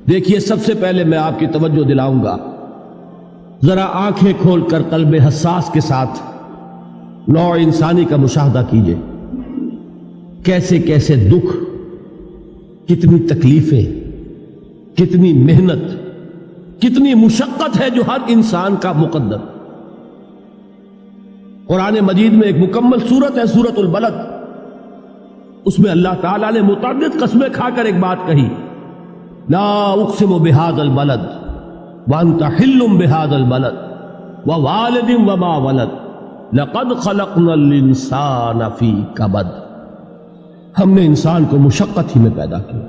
دیکھیے، سب سے پہلے میں آپ کی توجہ دلاؤں گا، ذرا آنکھیں کھول کر قلب حساس کے ساتھ نوع انسانی کا مشاہدہ کیجئے۔ کیسے کیسے دکھ، کتنی تکلیفیں، کتنی محنت، کتنی مشقت ہے جو ہر انسان کا مقدر۔ قرآن مجید میں ایک مکمل سورت ہے، سورت البلد، اس میں اللہ تعالیٰ نے متعدد قسمیں کھا کر ایک بات کہی، لا اقسم بہذا البلد وانت حل بہذا البلد ووالد وما ولد لقد خلقنا الانسان فی کبد۔ ہم نے انسان کو مشقت ہی میں پیدا کیا،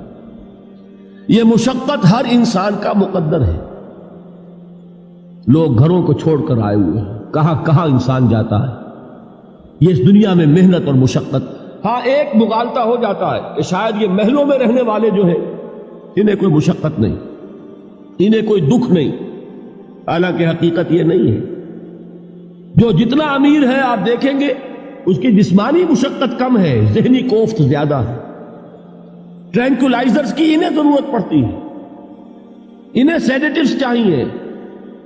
یہ مشقت ہر انسان کا مقدر ہے۔ لوگ گھروں کو چھوڑ کر آئے ہوئے ہیں، کہاں کہاں انسان جاتا ہے، یہ اس دنیا میں محنت اور مشقت۔ ہاں، ایک مغالطہ ہو جاتا ہے کہ شاید یہ محلوں میں رہنے والے جو ہیں انہیں کوئی مشقت نہیں، انہیں کوئی دکھ نہیں، حالانکہ حقیقت یہ نہیں ہے۔ جو جتنا امیر ہے آپ دیکھیں گے اس کی جسمانی مشقت کم ہے، ذہنی کوفت زیادہ ہے۔ ٹرینکولائزرز کی انہیں ضرورت پڑتی ہے، انہیں سیڈیٹیوز چاہیے،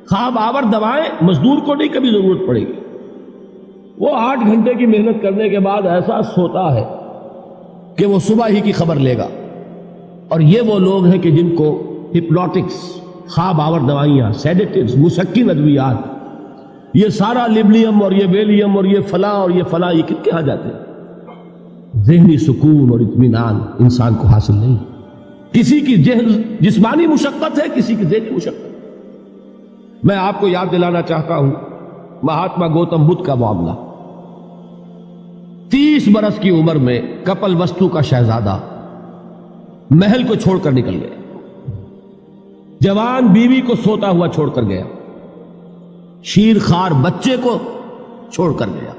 خواب آور دوائیں مزدور کو نہیں کبھی ضرورت پڑے گی۔ وہ 8 گھنٹے کی محنت کرنے کے بعد احساس ہوتا ہے کہ وہ صبح ہی کی خبر لے گا۔ اور یہ وہ لوگ ہیں کہ جن کو ہپنوٹکس، خواب آور دوائیاں، سیڈیٹیوز، مسکن ادویات، یہ سارا لیبلیم اور یہ ویلیم اور یہ فلاں اور یہ فلاں، یہ کہاں جاتے ہیں؟ ذہنی سکون اور اطمینان انسان کو حاصل نہیں۔ کسی کی جسمانی مشقت ہے، کسی کی ذہنی مشقت۔ میں آپ کو یاد دلانا چاہتا ہوں مہاتما گوتم بدھ کا معاملہ۔ 30 برس کی عمر میں کپل وستو کا شہزادہ محل کو چھوڑ کر نکل گیا، جوان بیوی کو سوتا ہوا چھوڑ کر گیا، شیر خوار بچے کو چھوڑ کر گیا۔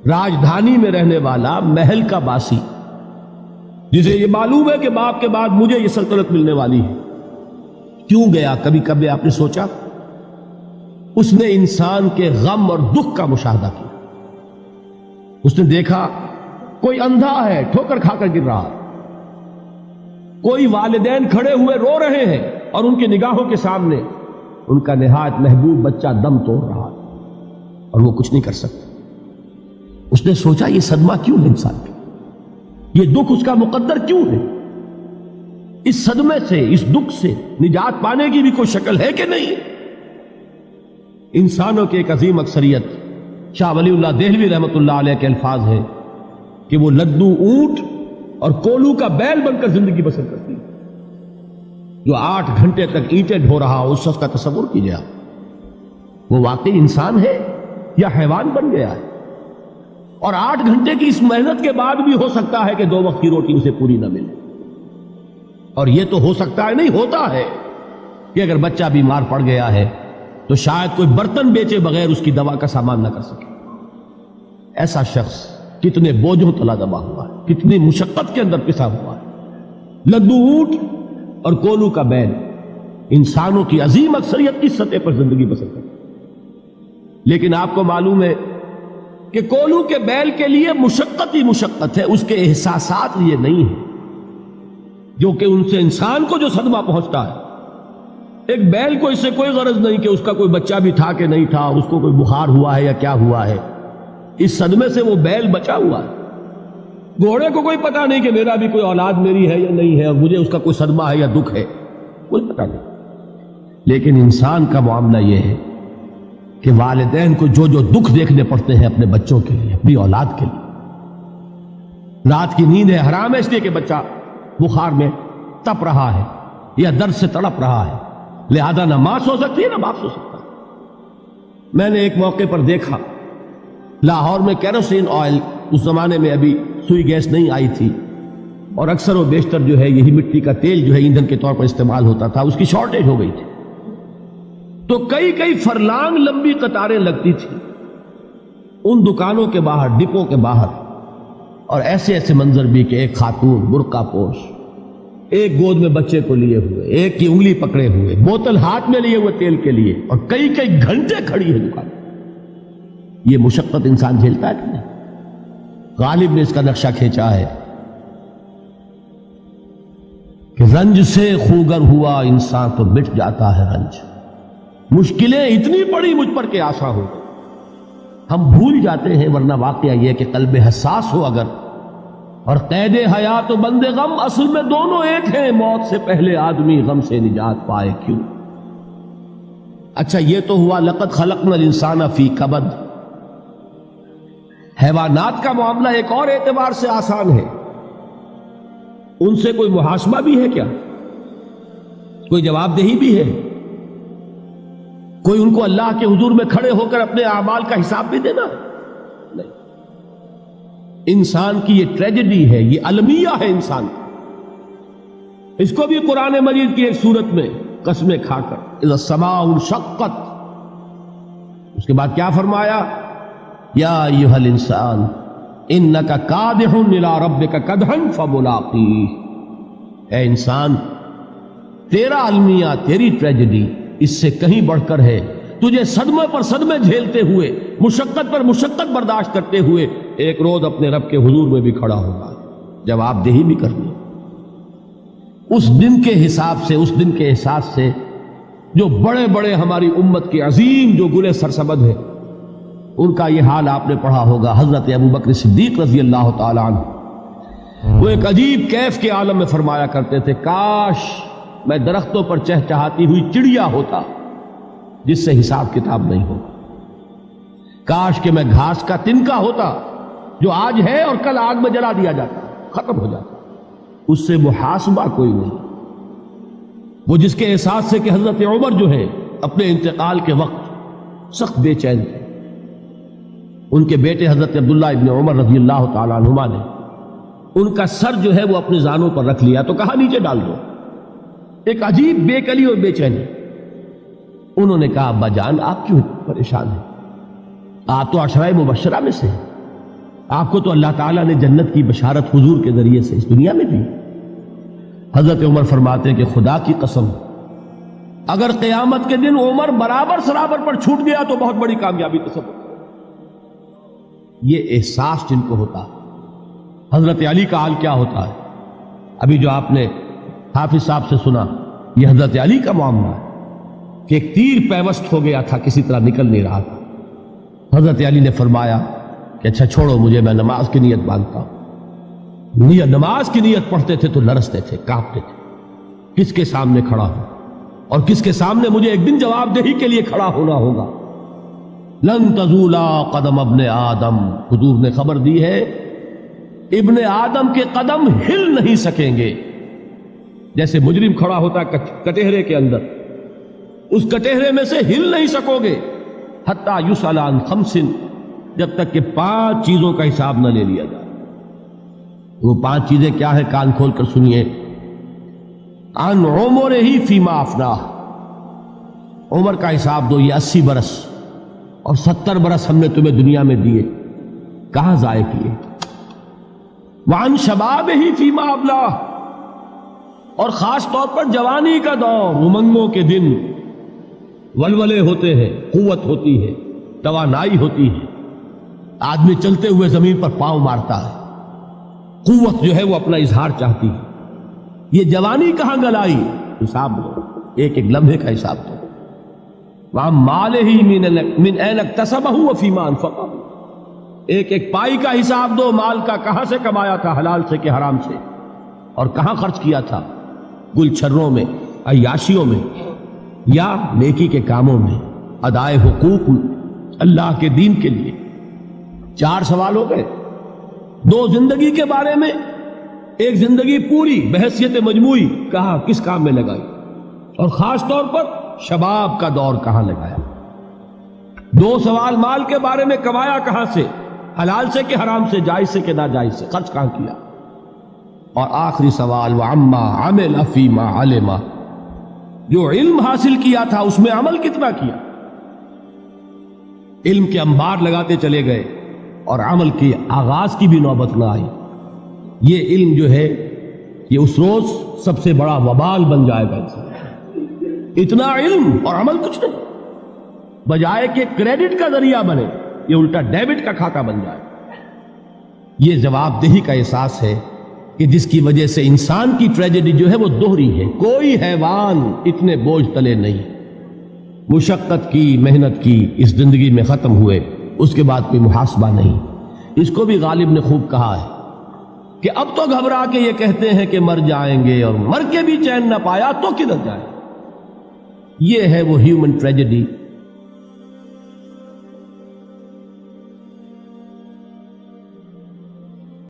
راجدھانی میں رہنے والا محل کا باسی، جسے یہ معلوم ہے کہ باپ کے بعد مجھے یہ سلطنت ملنے والی ہے، کیوں گیا؟ کبھی کبھی آپ نے سوچا؟ اس نے انسان کے غم اور دکھ کا مشاہدہ کیا۔ اس نے دیکھا کوئی اندھا ہے، ٹھوکر کھا کر گر رہا ہے، کوئی والدین کھڑے ہوئے رو رہے ہیں اور ان کی نگاہوں کے سامنے ان کا نہایت محبوب بچہ دم توڑ رہا ہے اور وہ کچھ نہیں کر سکتا۔ اس نے سوچا یہ صدمہ کیوں ہے انسان کا، یہ دکھ اس کا مقدر کیوں ہے؟ اس صدمے سے، اس دکھ سے نجات پانے کی بھی کوئی شکل ہے کہ نہیں؟ انسانوں کی ایک عظیم اکثریت، شاہ ولی اللہ دہلوی رحمۃ اللہ علیہ کے الفاظ ہیں کہ وہ لدو اونٹ اور کولو کا بیل بن کر زندگی بسر کرتی ہے۔ جو 8 گھنٹے تک اینٹیں ڈھو رہا ہو، اس شخص کا تصور کیجیے، وہ واقعی انسان ہے یا حیوان بن گیا ہے؟ اور 8 گھنٹے کی اس محنت کے بعد بھی ہو سکتا ہے کہ 2 وقت کی روٹی اسے پوری نہ ملے۔ اور یہ تو ہو سکتا ہے، نہیں ہوتا ہے کہ اگر بچہ بیمار پڑ گیا ہے تو شاید کوئی برتن بیچے بغیر اس کی دوا کا سامان نہ کر سکے۔ ایسا شخص کتنے بوجھوں تلا دبا ہوا ہے، کتنی مشقت کے اندر پسا ہوا ہے۔ لدو اونٹ اور کولو کا بیل انسانوں کی عظیم اکثریت کی سطح پر زندگی بسر کرتی ہے۔ لیکن آپ کو معلوم ہے کہ کولو کے بیل کے لیے مشقت ہی مشقت ہے، اس کے احساسات یہ نہیں ہیں جو کہ ان سے انسان کو جو صدمہ پہنچتا ہے۔ ایک بیل کو اس سے کوئی غرض نہیں کہ اس کا کوئی بچہ بھی تھا کہ نہیں تھا، اس کو کوئی بخار ہوا ہے یا کیا ہوا ہے، اس صدمے سے وہ بیل بچا ہوا ہے۔ گھوڑے کو کوئی پتہ نہیں کہ میرا بھی کوئی اولاد میری ہے یا نہیں ہے، اور مجھے اس کا کوئی صدمہ ہے یا دکھ ہے، کوئی پتہ نہیں۔ لیکن انسان کا معاملہ یہ ہے کہ والدین کو جو جو دکھ دیکھنے پڑتے ہیں اپنے بچوں کے لیے، اپنی اولاد کے لیے۔ رات کی نیند ہے حرام ہے اس لیے کہ بچہ بخار میں تپ رہا ہے یا درد سے تڑپ رہا ہے، لہذا نہ ماں سو سکتی ہے نہ باپ سو سکتا۔ میں نے ایک موقع پر دیکھا، لاہور میں کیروسین آئل، اس زمانے میں ابھی سوئی گیس نہیں آئی تھی، اور اکثر و بیشتر جو ہے یہی مٹی کا تیل جو ہے ایندھن کے طور پر استعمال ہوتا تھا، اس کی شارٹیج ہو گئی تھی۔ تو کئی فرلانگ لمبی قطاریں لگتی تھی ان دکانوں کے باہر، ڈپوں کے باہر، اور ایسے ایسے منظر بھی کہ ایک خاتون برقع پوش، ایک گود میں بچے کو لیے ہوئے، ایک کی انگلی پکڑے ہوئے، بوتل ہاتھ میں لیے ہوئے تیل کے لیے، اور کئی گھنٹے کھڑی ہے دکان۔ یہ مشقت انسان جھیلتا ہے کہ نہیں؟ غالب نے اس کا نقشہ کھینچا ہے کہ رنج سے خوگر ہوا انسان تو مٹ جاتا ہے رنج. مشکلیں اتنی پڑی مجھ پر کہ آسان ہو. ہم بھول جاتے ہیں، ورنہ واقعہ یہ کہ قلب حساس ہو اگر اور قید حیات و بند غم، اصل میں دونوں ایک ہیں. موت سے پہلے آدمی غم سے نجات پائے کیوں؟ اچھا یہ تو ہوا لقد خلقنا الانسان فی کبد. حیوانات کا معاملہ ایک اور اعتبار سے آسان ہے. ان سے کوئی محاسبہ بھی ہے کیا؟ کوئی جواب دہی بھی ہے؟ کوئی ان کو اللہ کے حضور میں کھڑے ہو کر اپنے اعمال کا حساب بھی دینا؟ نہیں. انسان کی یہ ٹریجڈی ہے، یہ المیہ ہے انسان کا. اس کو بھی قرآن مجید کی ایک سورت میں قسمیں کھا کر اذا السماء انشقت، اس کے بعد کیا فرمایا؟ یا ایھا الانسان انک کادح الی ربک کدحا فملاقیہ. اے انسان، تیرا المیہ، تیری ٹریجڈی اس سے کہیں بڑھ کر ہے. تجھے صدمے پر صدمے جھیلتے ہوئے، مشقت پر مشقت برداشت کرتے ہوئے ایک روز اپنے رب کے حضور میں بھی کھڑا ہوگا، جواب دہی بھی کرنی. اس دن کے حساب سے، اس دن کے احساس سے جو بڑے بڑے ہماری امت کے عظیم جو گلے سرسبد ہیں، ان کا یہ حال آپ نے پڑھا ہوگا. حضرت ابوبکر صدیق رضی اللہ تعالی عنہ وہ ایک عجیب کیف کے عالم میں فرمایا کرتے تھے، کاش میں درختوں پر چہچہاتی ہوئی چڑیا ہوتا جس سے حساب کتاب نہیں ہو. کاش کہ میں گھاس کا تنکا ہوتا جو آج ہے اور کل آگ میں جلا دیا جاتا، ختم ہو جاتا، اس سے محاسبہ کوئی نہیں. وہ جس کے احساس سے کہ حضرت عمر جو ہے اپنے انتقال کے وقت سخت بے چین تھے. ان کے بیٹے حضرت عبداللہ ابن عمر رضی اللہ تعالیٰ عنہما نے ان کا سر جو ہے وہ اپنے زانوں پر رکھ لیا تو کہا نیچے ڈال دو. ایک عجیب بے کلی اور بے چینی. انہوں نے کہا ابا جان آپ کیوں پریشان ہیں؟ آپ تو عشرہ مبشرہ میں سے ہیں، آپ کو تو اللہ تعالیٰ نے جنت کی بشارت حضور کے ذریعے سے اس دنیا میں دی. حضرت عمر فرماتے ہیں کہ خدا کی قسم اگر قیامت کے دن عمر برابر سرابر پر چھوٹ گیا تو بہت بڑی کامیابی تصور کرو. یہ احساس جن کو ہوتا. حضرت علی کا حال کیا ہوتا ہے؟ ابھی جو آپ نے حافظ صاحب سے سنا، یہ حضرت علی کا معاملہ ہے کہ ایک تیر پیوست ہو گیا تھا، کسی طرح نکل نہیں رہا تھا. حضرت علی نے فرمایا کہ اچھا چھوڑو مجھے، میں نماز کی نیت باندھتا ہوں. نماز کی نیت پڑھتے تھے تو لرزتے تھے، کانپتے تھے. کس کے سامنے کھڑا ہوں اور کس کے سامنے مجھے ایک دن جواب دہی کے لیے کھڑا ہونا ہوگا. لن تزولا قدم ابن آدم، حضور نے خبر دی ہے ابن آدم کے قدم ہل نہیں سکیں گے. جیسے مجرم کھڑا ہوتا ہے کٹہرے کے اندر، اس کٹہرے میں سے ہل نہیں سکو گے حتی یسأل عن خمس، جب تک کہ 5 چیزوں کا حساب نہ لے لیا جائے. وہ 5 چیزیں کیا ہے؟ کان کھول کر سنیے. عن عمرہ فیما افناہ، عمر کا حساب دو. یہ 80 برس اور 70 برس ہم نے تمہیں دنیا میں دیے، کہاں ضائع کیے؟ وعن شبابہ فیما ابلاہ، اور خاص طور پر جوانی کا دور، امنگوں کے دن، ولولے ہوتے ہیں، قوت ہوتی ہے، توانائی ہوتی ہے، آدمی چلتے ہوئے زمین پر پاؤں مارتا ہے، قوت جو ہے وہ اپنا اظہار چاہتی ہے. یہ جوانی کہاں گلائی؟ حساب دو، ایک ایک لمحے کا حساب دو. وَعَن مَالِهِ مِنْ أَيْنَ اكْتَسَبَهُ وَفِيمَا أَنْفَقَهُ، ایک ایک پائی کا حساب دو. مال کا کہاں سے کمایا تھا، حلال سے کہ حرام سے، اور کہاں خرچ کیا تھا، گل چھروں میں، عیاشیوں میں، یا نیکی کے کاموں میں، ادائے حقوق اللہ کے دین کے لیے. 4 سوال ہو گئے. 2 زندگی کے بارے میں، ایک زندگی پوری بحیثیت مجموعی کہاں کس کام میں لگائی، اور خاص طور پر شباب کا دور کہاں لگایا. 2 سوال مال کے بارے میں، کمایا کہاں سے، حلال سے کہ حرام سے، جائز سے کہ ناجائز سے، خرچ کہاں کیا. اور آخری سوال وعما عمل فیما علم، جو علم حاصل کیا تھا اس میں عمل کتنا کیا. علم کے انبار لگاتے چلے گئے اور عمل کے آغاز کی بھی نوبت نہ آئی. یہ علم جو ہے یہ اس روز سب سے بڑا وبال بن جائے گا. اتنا علم اور عمل کچھ نہیں، بجائے کہ کریڈٹ کا ذریعہ بنے یہ الٹا ڈیبٹ کا کھاتہ بن جائے. یہ جواب دہی کا احساس ہے کہ جس کی وجہ سے انسان کی ٹریجڈی جو ہے وہ دوہری ہے. کوئی حیوان اتنے بوجھ تلے نہیں. مشقت کی، محنت کی، اس زندگی میں ختم ہوئے، اس کے بعد کوئی محاسبہ نہیں. اس کو بھی غالب نے خوب کہا ہے کہ اب تو گھبرا کے یہ کہتے ہیں کہ مر جائیں گے، اور مر کے بھی چین نہ پایا تو کدھر جائیں. یہ ہے وہ ہیومن ٹریجڈی